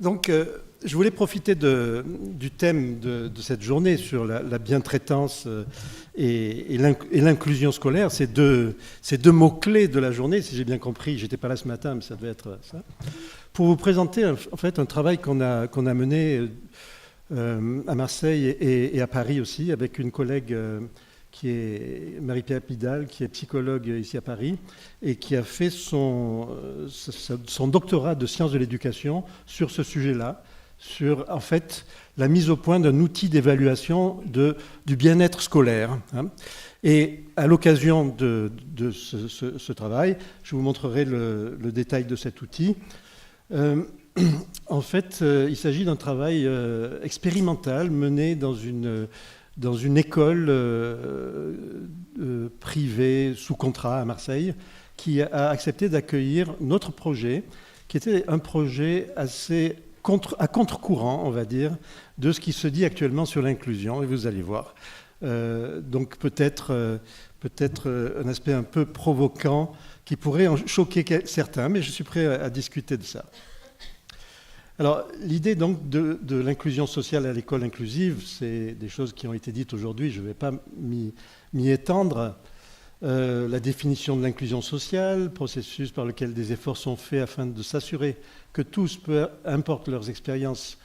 Donc, je voulais profiter du thème de cette journée sur la bientraitance et l'inclusion scolaire, ces deux mots-clés de la journée, si j'ai bien compris. J'étais pas là ce matin, mais ça devait être ça. Pour vous présenter en fait un travail qu'on a mené à Marseille et à Paris aussi, avec une collègue qui est Marie-Pierre Pidal, qui est psychologue ici à Paris, et qui a fait son doctorat de sciences de l'éducation sur ce sujet-là, sur en fait la mise au point d'un outil d'évaluation du bien-être scolaire. Et à l'occasion de ce travail, je vous montrerai le détail de cet outil. En fait, il s'agit d'un travail expérimental mené dans une école privée sous contrat à Marseille, qui a accepté d'accueillir notre projet, qui était un projet assez à contre-courant, on va dire, de ce qui se dit actuellement sur l'inclusion, et vous allez voir. Donc peut-être un aspect un peu provoquant qui pourrait en choquer certains, mais je suis prêt à discuter de ça. Alors, l'idée donc de l'inclusion sociale à l'école inclusive, c'est des choses qui ont été dites aujourd'hui, je ne vais pas m'y étendre. La définition de l'inclusion sociale, processus par lequel des efforts sont faits afin de s'assurer que tous, peu importe leurs expériences,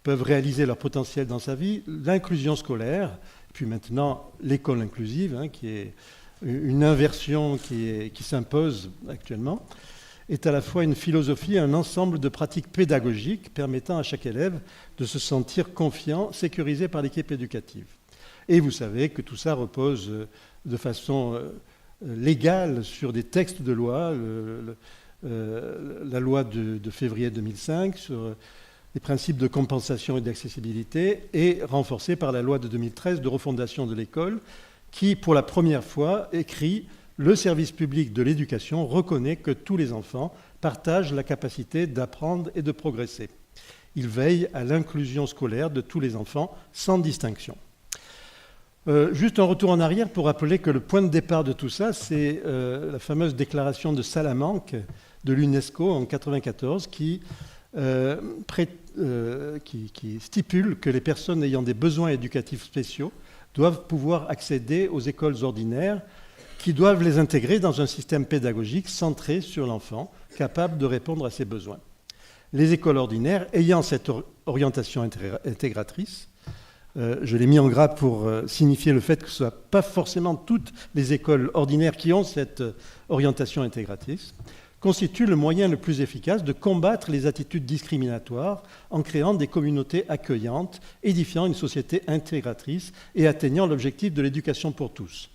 peuvent réaliser leur potentiel dans sa vie. L'inclusion scolaire, puis maintenant l'école inclusive, qui est une inversion qui s'impose actuellement, est à la fois une philosophie et un ensemble de pratiques pédagogiques permettant à chaque élève de se sentir confiant, sécurisé par l'équipe éducative. Et vous savez que tout ça repose de façon légale sur des textes de loi, la loi de février 2005 sur les principes de compensation et d'accessibilité, et renforcé par la loi de 2013 de refondation de l'école, qui, pour la première fois, écrit « Le service public de l'éducation reconnaît que tous les enfants partagent la capacité d'apprendre et de progresser. Il veille à l'inclusion scolaire de tous les enfants, sans distinction. » Juste un retour en arrière pour rappeler que le point de départ de tout ça, c'est la fameuse déclaration de Salamanque de l'UNESCO en 1994 qui stipule que les personnes ayant des besoins éducatifs spéciaux doivent pouvoir accéder aux écoles ordinaires qui doivent les intégrer dans un système pédagogique centré sur l'enfant, capable de répondre à ses besoins. Les écoles ordinaires ayant cette orientation intégratrice, je l'ai mis en gras pour signifier le fait que ce ne soit pas forcément toutes les écoles ordinaires qui ont cette orientation intégratrice, constitue le moyen le plus efficace de combattre les attitudes discriminatoires en créant des communautés accueillantes, édifiant une société intégratrice et atteignant l'objectif de l'éducation pour tous.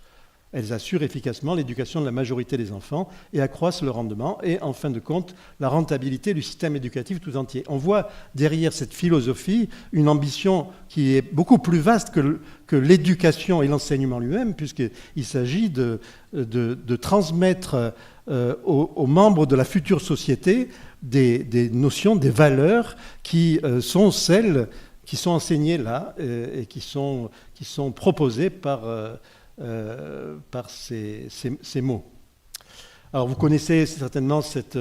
Elles assurent efficacement l'éducation de la majorité des enfants et accroissent le rendement et, en fin de compte, la rentabilité du système éducatif tout entier. On voit derrière cette philosophie une ambition qui est beaucoup plus vaste que l'éducation et l'enseignement lui-même, puisqu'il s'agit de transmettre aux membres de la future société des notions, des valeurs qui sont celles qui sont enseignées là et qui sont proposées par ces mots. Alors vous connaissez certainement cette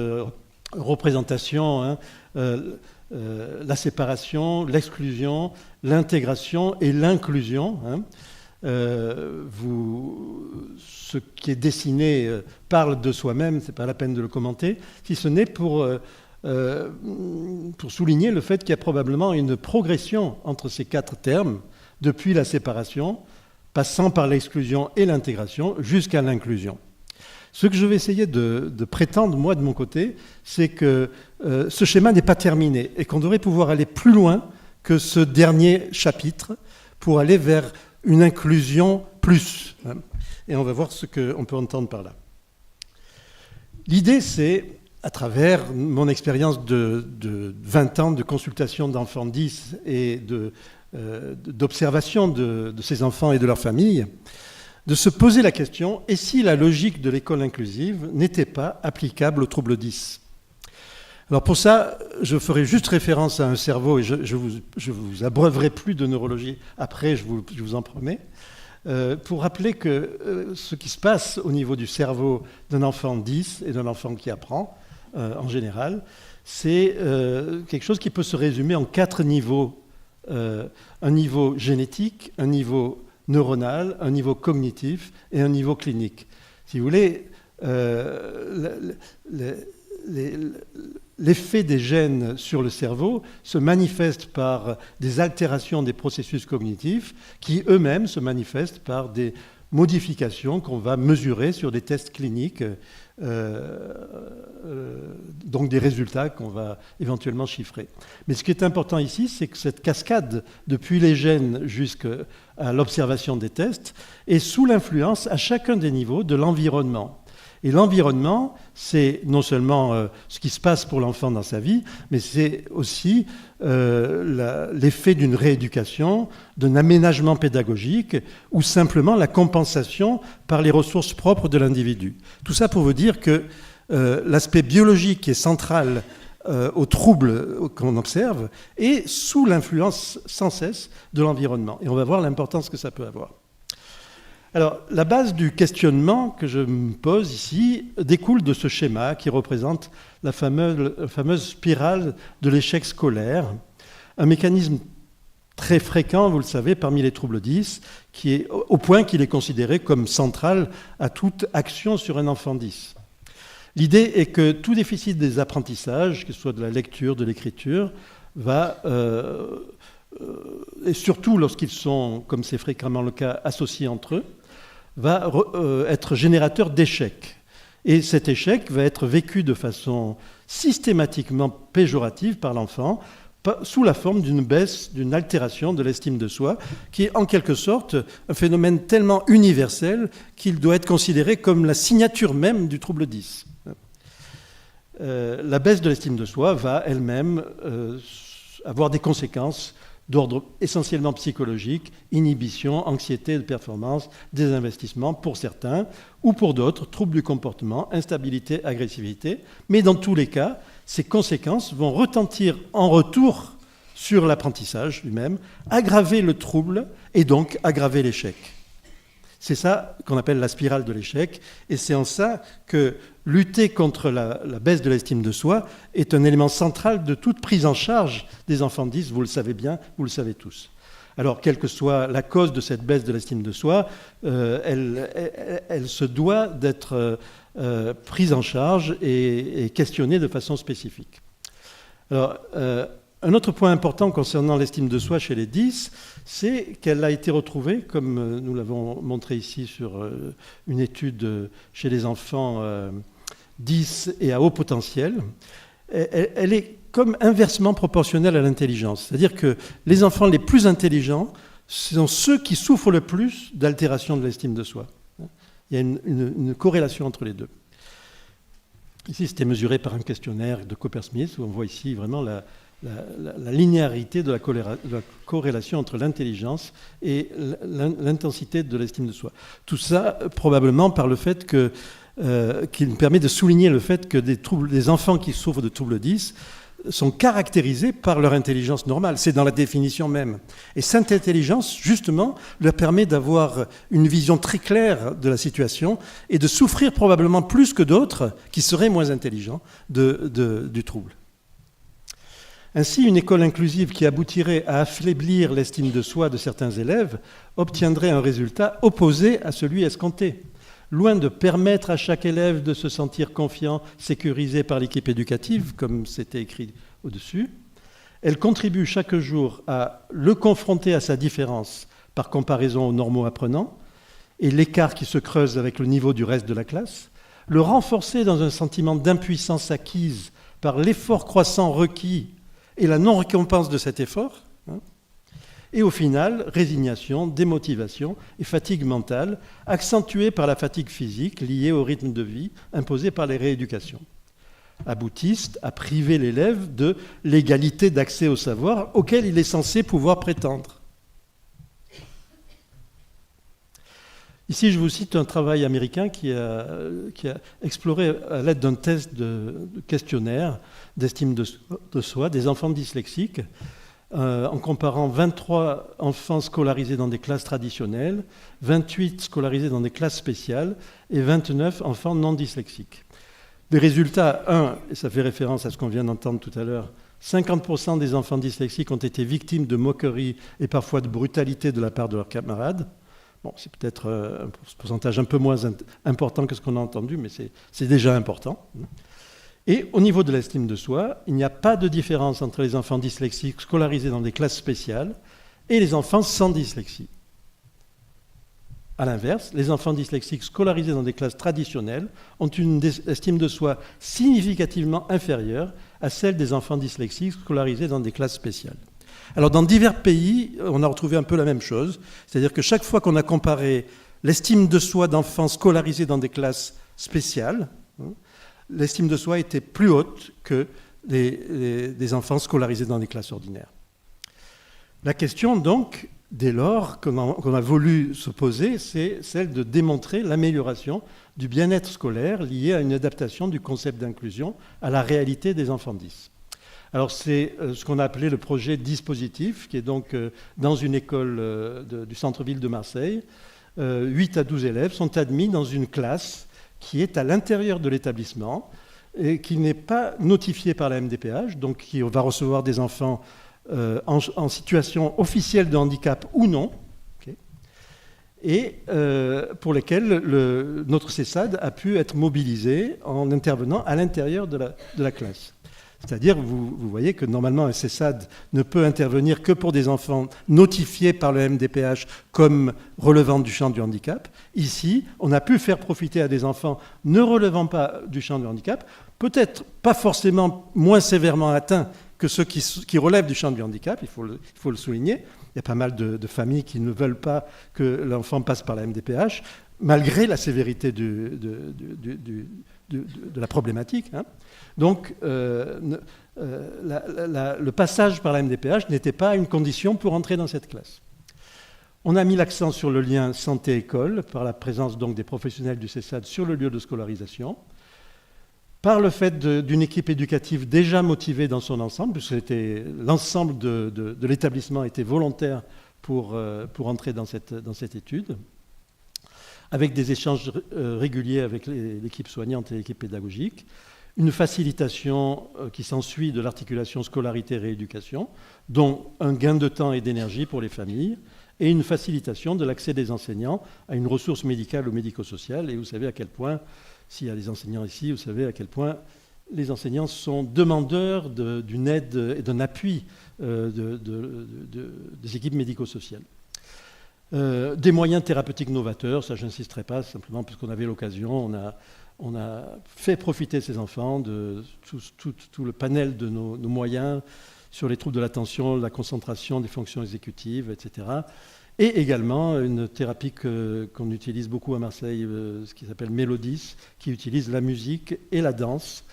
représentation, la séparation, l'exclusion, l'intégration et l'inclusion. Ce qui est dessiné parle de soi-même, ce n'est pas la peine de le commenter, si ce n'est pour souligner le fait qu'il y a probablement une progression entre ces quatre termes depuis la séparation, passant par l'exclusion et l'intégration jusqu'à l'inclusion. Ce que je vais essayer de prétendre, moi, de mon côté, c'est que ce schéma n'est pas terminé et qu'on devrait pouvoir aller plus loin que ce dernier chapitre pour aller vers une inclusion plus. Et on va voir ce qu'on peut entendre par là. L'idée, c'est, à travers mon expérience de 20 ans de consultation d'enfants 10 et d'observation de ces enfants et de leurs familles, de se poser la question, et si la logique de l'école inclusive n'était pas applicable aux troubles 10 ? Alors pour ça, je ferai juste référence à un cerveau, et je vous abreuverai plus de neurologie après, je vous en promets, pour rappeler que ce qui se passe au niveau du cerveau d'un enfant 10 et d'un enfant qui apprend, en général, c'est quelque chose qui peut se résumer en 4 niveaux. Un niveau génétique, un niveau neuronal, un niveau cognitif et un niveau clinique. Si vous voulez, l'effet des gènes sur le cerveau se manifeste par des altérations des processus cognitifs qui eux-mêmes se manifestent par des modifications qu'on va mesurer sur des tests cliniques, donc des résultats qu'on va éventuellement chiffrer. Mais ce qui est important ici, c'est que cette cascade, depuis les gènes jusqu'à l'observation des tests, est sous l'influence à chacun des niveaux de l'environnement. Et l'environnement, c'est non seulement ce qui se passe pour l'enfant dans sa vie, mais c'est aussi l'effet d'une rééducation, d'un aménagement pédagogique ou simplement la compensation par les ressources propres de l'individu. Tout ça pour vous dire que l'aspect biologique qui est central aux troubles qu'on observe est sous l'influence sans cesse de l'environnement. Et on va voir l'importance que ça peut avoir. Alors, la base du questionnement que je me pose ici découle de ce schéma qui représente la fameuse spirale de l'échec scolaire, un mécanisme très fréquent, vous le savez, parmi les troubles 10, qui est, au point qu'il est considéré comme central à toute action sur un enfant 10. L'idée est que tout déficit des apprentissages, que ce soit de la lecture, de l'écriture, va... et surtout lorsqu'ils sont, comme c'est fréquemment le cas, associés entre eux, va être générateur d'échecs. Et cet échec va être vécu de façon systématiquement péjorative par l'enfant, sous la forme d'une baisse, d'une altération de l'estime de soi, qui est en quelque sorte un phénomène tellement universel qu'il doit être considéré comme la signature même du trouble 10. La baisse de l'estime de soi va elle-même avoir des conséquences d'ordre essentiellement psychologique, inhibition, anxiété de performance, désinvestissement pour certains, ou pour d'autres, troubles du comportement, instabilité, agressivité. Mais dans tous les cas, ces conséquences vont retentir en retour sur l'apprentissage lui-même, aggraver le trouble et donc aggraver l'échec. C'est ça qu'on appelle la spirale de l'échec, et c'est en ça que lutter contre la baisse de l'estime de soi est un élément central de toute prise en charge des enfants 10, vous le savez bien, vous le savez tous. Alors, quelle que soit la cause de cette baisse de l'estime de soi, elle se doit d'être prise en charge et questionnée de façon spécifique. Alors, un autre point important concernant l'estime de soi chez les 10, c'est qu'elle a été retrouvée, comme nous l'avons montré ici sur une étude chez les enfants 10 et à haut potentiel, elle est comme inversement proportionnelle à l'intelligence. C'est-à-dire que les enfants les plus intelligents sont ceux qui souffrent le plus d'altération de l'estime de soi. Il y a une corrélation entre les deux. Ici, c'était mesuré par un questionnaire de Coppersmith, où on voit ici vraiment la linéarité de la corrélation entre l'intelligence et l'intensité de l'estime de soi. Tout ça, probablement, par le fait qu'il me permet de souligner le fait que des enfants qui souffrent de troubles 10 sont caractérisés par leur intelligence normale. C'est dans la définition même. Et cette intelligence, justement, leur permet d'avoir une vision très claire de la situation et de souffrir probablement plus que d'autres qui seraient moins intelligents du trouble. Ainsi, une école inclusive qui aboutirait à affaiblir l'estime de soi de certains élèves obtiendrait un résultat opposé à celui escompté. Loin de permettre à chaque élève de se sentir confiant, sécurisé par l'équipe éducative, comme c'était écrit au-dessus, elle contribue chaque jour à le confronter à sa différence par comparaison aux normaux apprenants et l'écart qui se creuse avec le niveau du reste de la classe, le renforcer dans un sentiment d'impuissance acquise par l'effort croissant requis et la non-récompense de cet effort, et au final, résignation, démotivation et fatigue mentale, accentuée par la fatigue physique liée au rythme de vie imposé par les rééducations, aboutissent à priver l'élève de l'égalité d'accès au savoir auquel il est censé pouvoir prétendre. Ici, je vous cite un travail américain qui a exploré à l'aide d'un test de questionnaire d'estime de soi des enfants dyslexiques, en comparant 23 enfants scolarisés dans des classes traditionnelles, 28 scolarisés dans des classes spéciales et 29 enfants non dyslexiques. Des résultats, et ça fait référence à ce qu'on vient d'entendre tout à l'heure, 50% des enfants dyslexiques ont été victimes de moqueries et parfois de brutalité de la part de leurs camarades. Bon, c'est peut-être un pourcentage un peu moins important que ce qu'on a entendu, mais c'est déjà important. Et au niveau de l'estime de soi, il n'y a pas de différence entre les enfants dyslexiques scolarisés dans des classes spéciales et les enfants sans dyslexie. A l'inverse, les enfants dyslexiques scolarisés dans des classes traditionnelles ont une estime de soi significativement inférieure à celle des enfants dyslexiques scolarisés dans des classes spéciales. Alors, dans divers pays, on a retrouvé un peu la même chose, c'est-à-dire que chaque fois qu'on a comparé l'estime de soi d'enfants scolarisés dans des classes spéciales, l'estime de soi était plus haute que des enfants scolarisés dans des classes ordinaires. La question, donc, dès lors qu'on a voulu se poser, c'est celle de démontrer l'amélioration du bien-être scolaire lié à une adaptation du concept d'inclusion à la réalité des enfants 10. Alors c'est ce qu'on a appelé le projet Dispositif, qui est donc dans une école du centre-ville de Marseille. 8 à 12 élèves sont admis dans une classe qui est à l'intérieur de l'établissement et qui n'est pas notifiée par la MDPH, donc qui va recevoir des enfants en situation officielle de handicap ou non, okay, et pour lesquels notre CESAD a pu être mobilisé en intervenant à l'intérieur de la classe. C'est-à-dire, vous voyez que normalement un CESAD ne peut intervenir que pour des enfants notifiés par le MDPH comme relevant du champ du handicap. Ici, on a pu faire profiter à des enfants ne relevant pas du champ du handicap, peut-être pas forcément moins sévèrement atteints que ceux qui relèvent du champ du handicap, il faut le souligner. Il y a pas mal de familles qui ne veulent pas que l'enfant passe par la MDPH, malgré la sévérité de la problématique. Hein. Donc, le passage par la MDPH n'était pas une condition pour entrer dans cette classe. On a mis l'accent sur le lien santé-école, par la présence donc des professionnels du CESAD sur le lieu de scolarisation, par le fait d'une équipe éducative déjà motivée dans son ensemble, puisque l'ensemble de l'établissement était volontaire pour entrer dans cette étude, avec des échanges réguliers avec l'équipe soignante et l'équipe pédagogique, une facilitation qui s'ensuit de l'articulation scolarité-rééducation, dont un gain de temps et d'énergie pour les familles, et une facilitation de l'accès des enseignants à une ressource médicale ou médico-sociale. Et vous savez à quel point, s'il y a des enseignants ici, vous savez à quel point les enseignants sont demandeurs d'une aide et d'un appui des équipes médico-sociales. Des moyens thérapeutiques novateurs, ça je n'insisterai pas, simplement parce qu'on avait l'occasion, on a fait profiter ces enfants de tout le panel de nos moyens sur les troubles de l'attention, la concentration, des fonctions exécutives, etc. Et également une thérapie qu'on utilise beaucoup à Marseille, ce qui s'appelle Mélodis, qui utilise la musique et la danse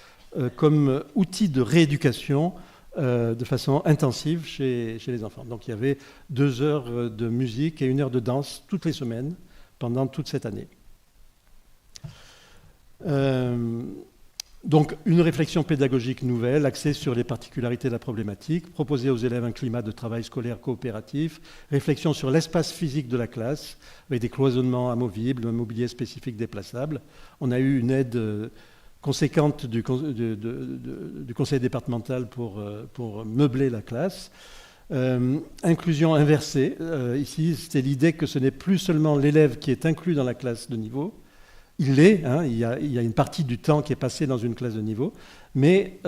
comme outil de rééducation de façon intensive chez les enfants. Donc il y avait 2 heures de musique et 1 heure de danse toutes les semaines pendant toute cette année. Donc une réflexion pédagogique nouvelle, axée sur les particularités de la problématique, proposer aux élèves un climat de travail scolaire coopératif, réflexion sur l'espace physique de la classe, avec des cloisonnements amovibles, un mobilier spécifique déplaçable. On a eu une aide conséquente du conseil départemental pour meubler la classe. Inclusion inversée. Ici, c'était l'idée que ce n'est plus seulement l'élève qui est inclus dans la classe de niveau. Il l'est, hein, il y a une partie du temps qui est passé dans une classe de niveau, mais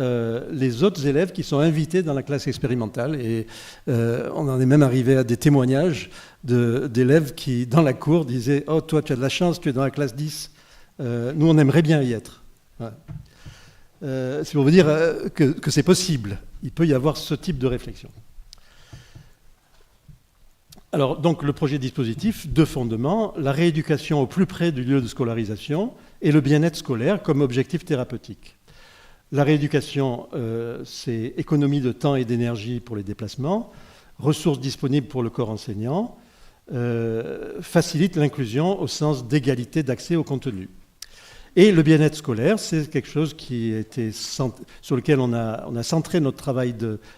les autres élèves qui sont invités dans la classe expérimentale, et on en est même arrivé à des témoignages d'élèves qui, dans la cour, disaient « Oh, toi, tu as de la chance, tu es dans la classe 10. Nous, on aimerait bien y être. » C'est pour vous dire que c'est possible. Il peut y avoir ce type de réflexion. Alors, donc, le projet dispositif, 2 fondements, la rééducation au plus près du lieu de scolarisation et le bien-être scolaire comme objectif thérapeutique. La rééducation, c'est économie de temps et d'énergie pour les déplacements, ressources disponibles pour le corps enseignant, facilite l'inclusion au sens d'égalité d'accès au contenu. Et le bien-être scolaire, c'est quelque chose sur lequel on a centré notre travail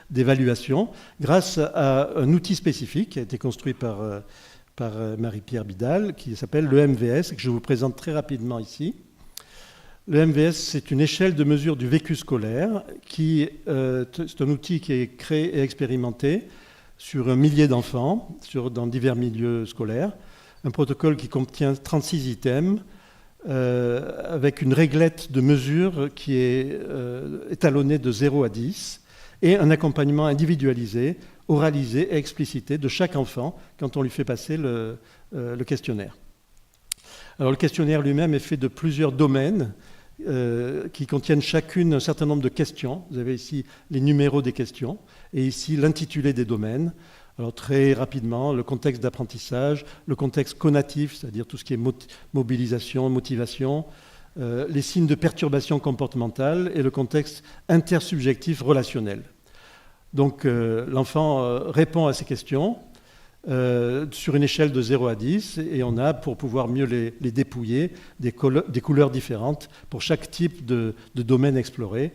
d'évaluation grâce à un outil spécifique qui a été construit par Marie-Pierre Bidal, qui s'appelle le MVS, que je vous présente très rapidement ici. Le MVS, c'est une échelle de mesure du vécu scolaire, c'est un outil qui est créé et expérimenté sur un millier d'enfants, dans divers milieux scolaires. Un protocole qui contient 36 items, avec une réglette de mesure qui est étalonnée de 0 à 10, et un accompagnement individualisé, oralisé et explicité de chaque enfant quand on lui fait passer le questionnaire. Alors le questionnaire lui-même est fait de plusieurs domaines qui contiennent chacune un certain nombre de questions. Vous avez ici les numéros des questions et ici l'intitulé des domaines. Alors très rapidement, le contexte d'apprentissage, le contexte conatif, c'est-à-dire tout ce qui est mobilisation, motivation, les signes de perturbation comportementale et le contexte intersubjectif relationnel. Donc l'enfant répond à ces questions sur une échelle de 0 à 10 et on a, pour pouvoir mieux les dépouiller, des couleurs différentes pour chaque type de domaine exploré.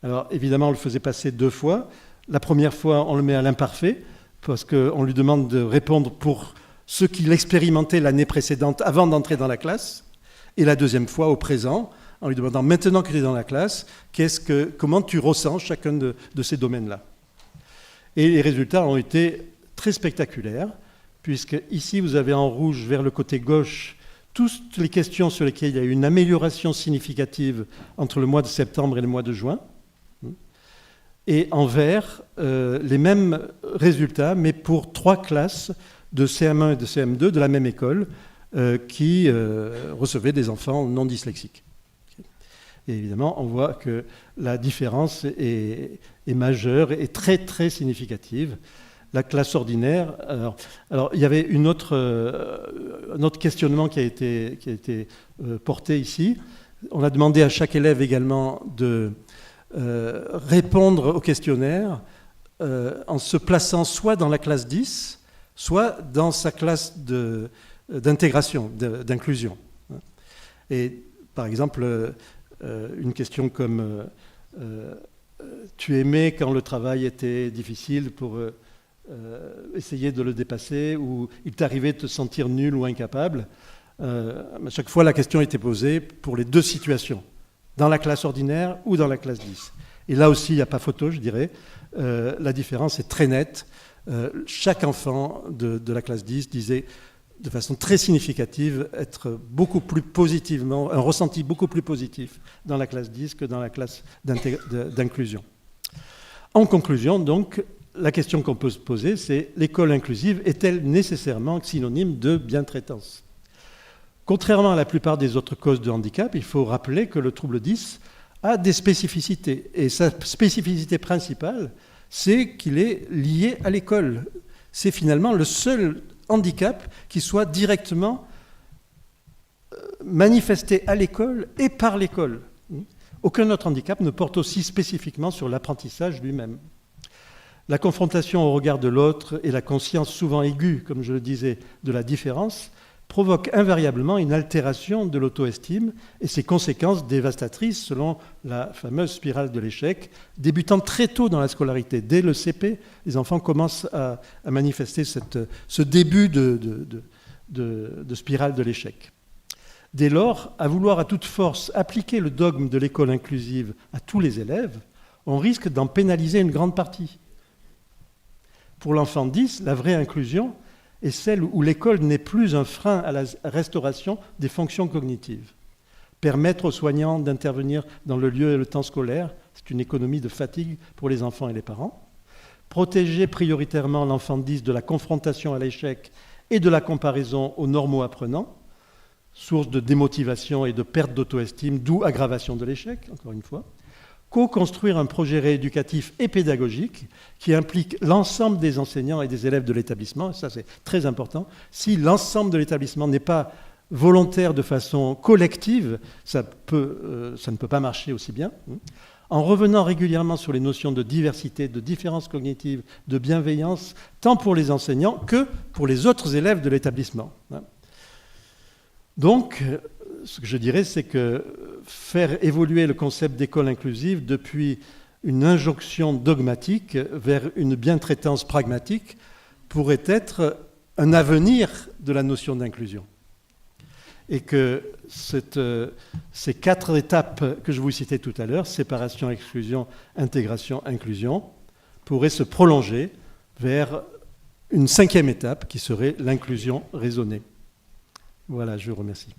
Alors évidemment, on le faisait passer 2 fois. La première fois, on le met à l'imparfait parce qu'on lui demande de répondre pour ce qu'il expérimentait l'année précédente avant d'entrer dans la classe. Et la deuxième fois, au présent, en lui demandant maintenant qu'il est dans la classe, comment tu ressens chacun de ces domaines-là. Et les résultats ont été très spectaculaires, puisque ici vous avez en rouge vers le côté gauche toutes les questions sur lesquelles il y a eu une amélioration significative entre le mois de septembre et le mois de juin, et en vert les mêmes résultats, mais pour 3 classes de CM1 et de CM2 de la même école qui recevaient des enfants non dyslexiques. Et évidemment, on voit que la différence est majeure et très très significative. La classe ordinaire. Alors il y avait un autre questionnement qui a été porté ici. On a demandé à chaque élève également de répondre au questionnaire en se plaçant soit dans la classe 10, soit dans sa classe d'intégration, d'inclusion. Et par exemple, une question comme tu aimais quand le travail était difficile pour essayer de le dépasser, ou il t'arrivait de te sentir nul ou incapable. À chaque fois, la question était posée pour les 2 situations, dans la classe ordinaire ou dans la classe 10. Et là aussi, il n'y a pas photo, je dirais. La différence est très nette. Chaque enfant de la classe 10 disait de façon très significative être beaucoup plus positivement, un ressenti beaucoup plus positif dans la classe 10 que dans la classe d'inclusion. En conclusion, donc, la question qu'on peut se poser, c'est l'école inclusive est-elle nécessairement synonyme de bientraitance ? Contrairement à la plupart des autres causes de handicap, il faut rappeler que le trouble 10 a des spécificités. Et sa spécificité principale, c'est qu'il est lié à l'école. C'est finalement le seul handicap qui soit directement manifesté à l'école et par l'école. Aucun autre handicap ne porte aussi spécifiquement sur l'apprentissage lui-même. La confrontation au regard de l'autre et la conscience souvent aiguë, comme je le disais, de la différence, provoquent invariablement une altération de l'auto-estime et ses conséquences dévastatrices selon la fameuse spirale de l'échec, débutant très tôt dans la scolarité. Dès le CP, les enfants commencent à manifester ce début de spirale de l'échec. Dès lors, à vouloir à toute force appliquer le dogme de l'école inclusive à tous les élèves, on risque d'en pénaliser une grande partie. Pour l'enfant 10, la vraie inclusion est celle où l'école n'est plus un frein à la restauration des fonctions cognitives. Permettre aux soignants d'intervenir dans le lieu et le temps scolaire, c'est une économie de fatigue pour les enfants et les parents. Protéger prioritairement l'enfant 10 de la confrontation à l'échec et de la comparaison aux normaux apprenants, source de démotivation et de perte d'auto-estime, d'où aggravation de l'échec, encore une fois. Co-construire un projet rééducatif et pédagogique qui implique l'ensemble des enseignants et des élèves de l'établissement, et ça c'est très important. Si l'ensemble de l'établissement n'est pas volontaire de façon collective, ça ne peut pas marcher aussi bien. En revenant régulièrement sur les notions de diversité, de différence cognitive, de bienveillance, tant pour les enseignants que pour les autres élèves de l'établissement. Donc, ce que je dirais, c'est que faire évoluer le concept d'école inclusive depuis une injonction dogmatique vers une bientraitance pragmatique pourrait être un avenir de la notion d'inclusion. et que ces 4 étapes que je vous citais tout à l'heure, séparation, exclusion, intégration, inclusion, pourraient se prolonger vers une 5e étape qui serait l'inclusion raisonnée. Voilà, je vous remercie.